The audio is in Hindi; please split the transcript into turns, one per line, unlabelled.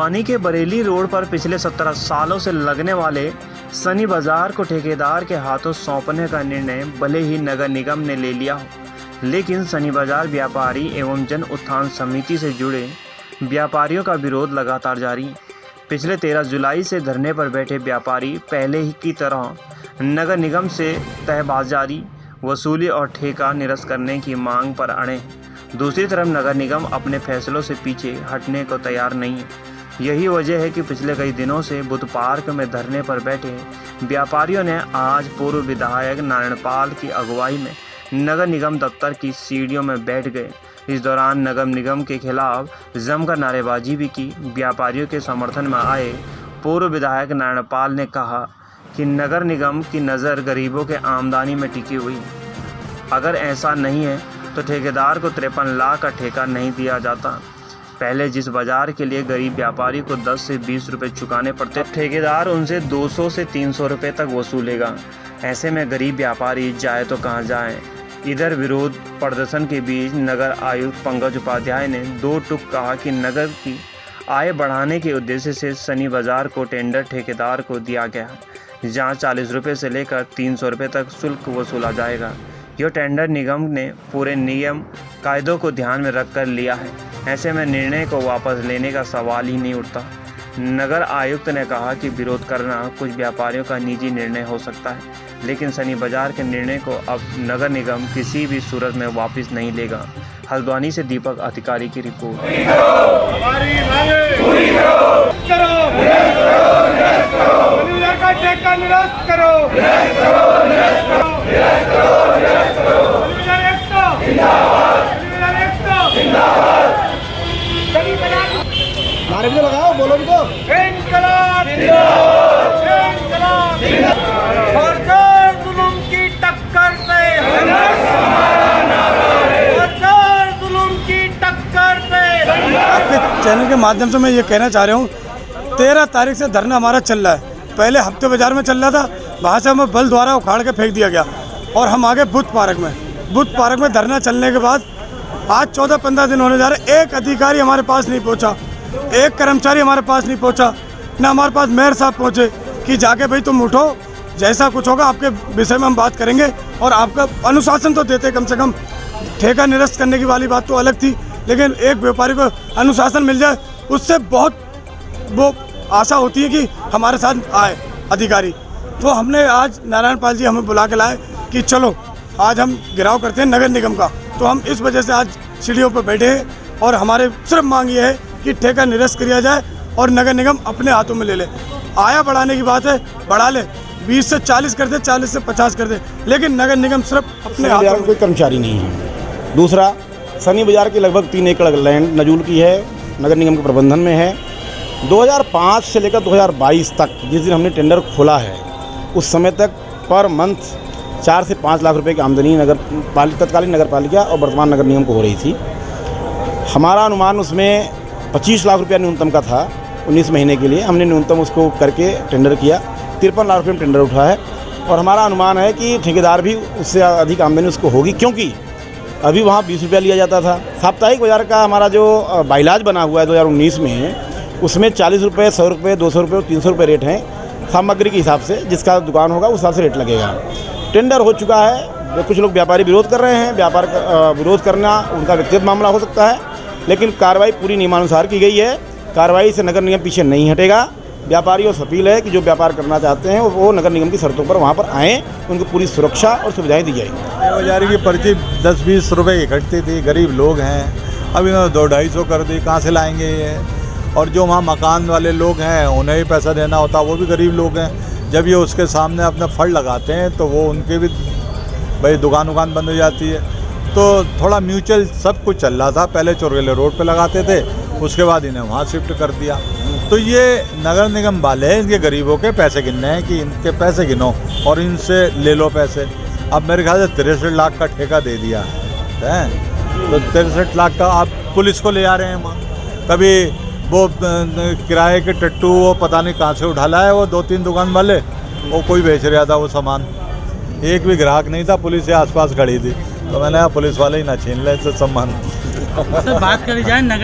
हल्द्वानी के बरेली रोड पर पिछले 17 सालों से लगने वाले सनी बाजार को ठेकेदार के हाथों सौंपने का निर्णय भले ही नगर निगम ने ले लिया हो, लेकिन सनी बाजार व्यापारी एवं जन उत्थान समिति से जुड़े व्यापारियों का विरोध लगातार जारी है। पिछले 13 जुलाई से धरने पर बैठे व्यापारी पहले ही की तरह नगर निगम से तहबाजारी वसूली और ठेका निरस्त करने की मांग पर अड़े हैं। दूसरी तरफ नगर निगम अपने फैसलों से पीछे हटने को तैयार नहीं है। यही वजह है कि पिछले कई दिनों से बुद्ध पार्क में धरने पर बैठे व्यापारियों ने आज पूर्व विधायक नारायण पाल की अगुवाई में नगर निगम दफ्तर की सीढ़ियों में बैठ गए। इस दौरान नगर निगम के खिलाफ जमकर नारेबाजी भी की। व्यापारियों के समर्थन में आए पूर्व विधायक नारायण पाल ने कहा कि नगर निगम की नज़र गरीबों के आमदनी में टिकी हुई है। अगर ऐसा नहीं है तो ठेकेदार को 53 लाख का ठेका नहीं दिया जाता। पहले जिस बाजार के लिए गरीब व्यापारी को 10 से 20 रुपए चुकाने पड़ते, ठेकेदार उनसे 200 से 300 रुपए तक वसूलेगा। ऐसे में गरीब व्यापारी जाए तो कहां जाए। इधर विरोध प्रदर्शन के बीच नगर आयुक्त पंकज उपाध्याय ने दो टूक कहा कि नगर की आय बढ़ाने के उद्देश्य से सनी बाजार को टेंडर ठेकेदार को दिया गया, जहां 40 रुपये से लेकर 300 रुपये तक शुल्क वसूला जाएगा। यह टेंडर निगम ने पूरे नियम कायदों को ध्यान में रखकर लिया है। ऐसे में निर्णय को वापस लेने का सवाल ही नहीं उठता। नगर आयुक्त ने कहा कि विरोध करना कुछ व्यापारियों का निजी निर्णय हो सकता है, लेकिन सनी बाजार के निर्णय को अब नगर निगम किसी भी सूरत में वापस नहीं लेगा। हल्द्वानी से दीपक अधिकारी की रिपोर्ट।
नारे भी तो लगाओ, बोलो भी तो।
इंकलाब जिंदाबाद, इंकलाब जिंदाबाद। और जोर जुल्म की टक्कर से हमारा नारा है। और जोर जुल्म की टक्कर से।
आपके चैनल के माध्यम से मैं ये कहना चाह रहा हूँ, 13 तारीख से धरना हमारा चल रहा है। पहले हफ्ते बाजार में चल रहा था, वहाँ से हमें बल द्वारा उखाड़ के फेंक दिया गया और हम आगे बुद्ध पार्क में धरना चलने के बाद आज 14-15 दिन होने जा रहे। एक अधिकारी हमारे पास नहीं पहुंचा, एक कर्मचारी हमारे पास नहीं पहुंचा, न हमारे पास मेयर साहब पहुंचे कि जाके भाई तुम उठो, जैसा कुछ होगा आपके विषय में हम बात करेंगे और आपका अनुशासन तो देते। कम से कम ठेका निरस्त करने की वाली बात तो अलग थी, लेकिन एक व्यापारी को अनुशासन मिल जाए उससे बहुत वो आशा होती है कि हमारे साथ आए अधिकारी। तो हमने आज नारायण पाल जी हमें बुला के लाए कि चलो आज हम घेराव करते हैं नगर निगम का। तो हम इस वजह से आज सीढ़ियों पर बैठे हैं और हमारे सिर्फ मांग ये है कि ठेका निरस्त किया जाए और नगर निगम अपने हाथों में ले ले। आया बढ़ाने की बात है, बढ़ा ले, 20 से 40 कर दे, 40 से 50 कर दे, लेकिन नगर निगम सिर्फ अपने हाथों में।
कोई कर्मचारी नहीं है। दूसरा, सनी बाजार की लगभग 3 एकड़ लैंड नजूल की है, नगर निगम के प्रबंधन में है। 2005 से लेकर 2022 तक जिस दिन हमने टेंडर खोला है, उस समय तक पर मंथ 4 से 5 लाख रुपए की आमदनी तत्कालीन नगर पालिका और वर्तमान नगर निगम को हो रही थी। हमारा अनुमान उसमें 25 लाख रुपया न्यूनतम का था 19 महीने के लिए। हमने न्यूनतम उसको करके टेंडर किया, 53 लाख रुपये में टेंडर उठा है और हमारा अनुमान है कि ठेकेदार भी उससे अधिक आमदनी उसको होगी, क्योंकि अभी वहाँ 20 रुपया लिया जाता था। साप्ताहिक बाजार का हमारा जो बाइलाज बना हुआ है 2019 में, उसमें 40 रुपये, 100 रुपये, 200 रुपये और 300 रुपये रेट हैं सामग्री के हिसाब से। जिसका दुकान होगा उस हिसाब से रेट लगेगा। टेंडर हो चुका है, कुछ लोग व्यापारी विरोध कर रहे हैं। विरोध करना उनका व्यक्तिगत मामला हो सकता है, लेकिन कार्रवाई पूरी नियमानुसार की गई है। कार्रवाई से नगर निगम पीछे नहीं हटेगा। व्यापारियों से अपील है कि जो व्यापार करना चाहते हैं वो नगर निगम की शर्तों पर वहाँ पर आएँ, उनको पूरी सुरक्षा और सुविधाएं दी जाएंगी।
बाजारी की पर्ची 10-20 रुपये की कटती थी, गरीब लोग हैं। अब इन्होंने 200-250 कर दी, कहाँ से लाएंगे ये। और जो वहाँ मकान वाले लोग हैं उन्हें भी पैसा देना होता, वो भी गरीब लोग हैं। जब ये उसके सामने अपना फड़ लगाते हैं तो वो उनके भी भाई दुकान बंद हो जाती है। तो थोड़ा म्यूचुअल सब कुछ चल रहा था। पहले चोरगेले रोड पे लगाते थे, उसके बाद इन्हें वहाँ शिफ्ट कर दिया। तो ये नगर निगम वाले हैं, इनके गरीबों के पैसे गिनने हैं कि इनके पैसे गिनो और इनसे ले लो पैसे। अब मेरे ख्याल से 63 लाख का ठेका दे दिया है, तो 63 लाख का आप पुलिस को ले आ रहे हैं वहाँ। कभी वो किराए के टट्टू वो पता नहीं कहाँ से उठा लाए, वो 2-3 दुकान वाले, वो कोई बेच रहा था वो सामान। एक भी ग्राहक नहीं था, पुलिस के आसपास खड़ी थी। तो मैंने पुलिस वाले ही ना छीन ले तो सम्मान।
बात करी जाए नगर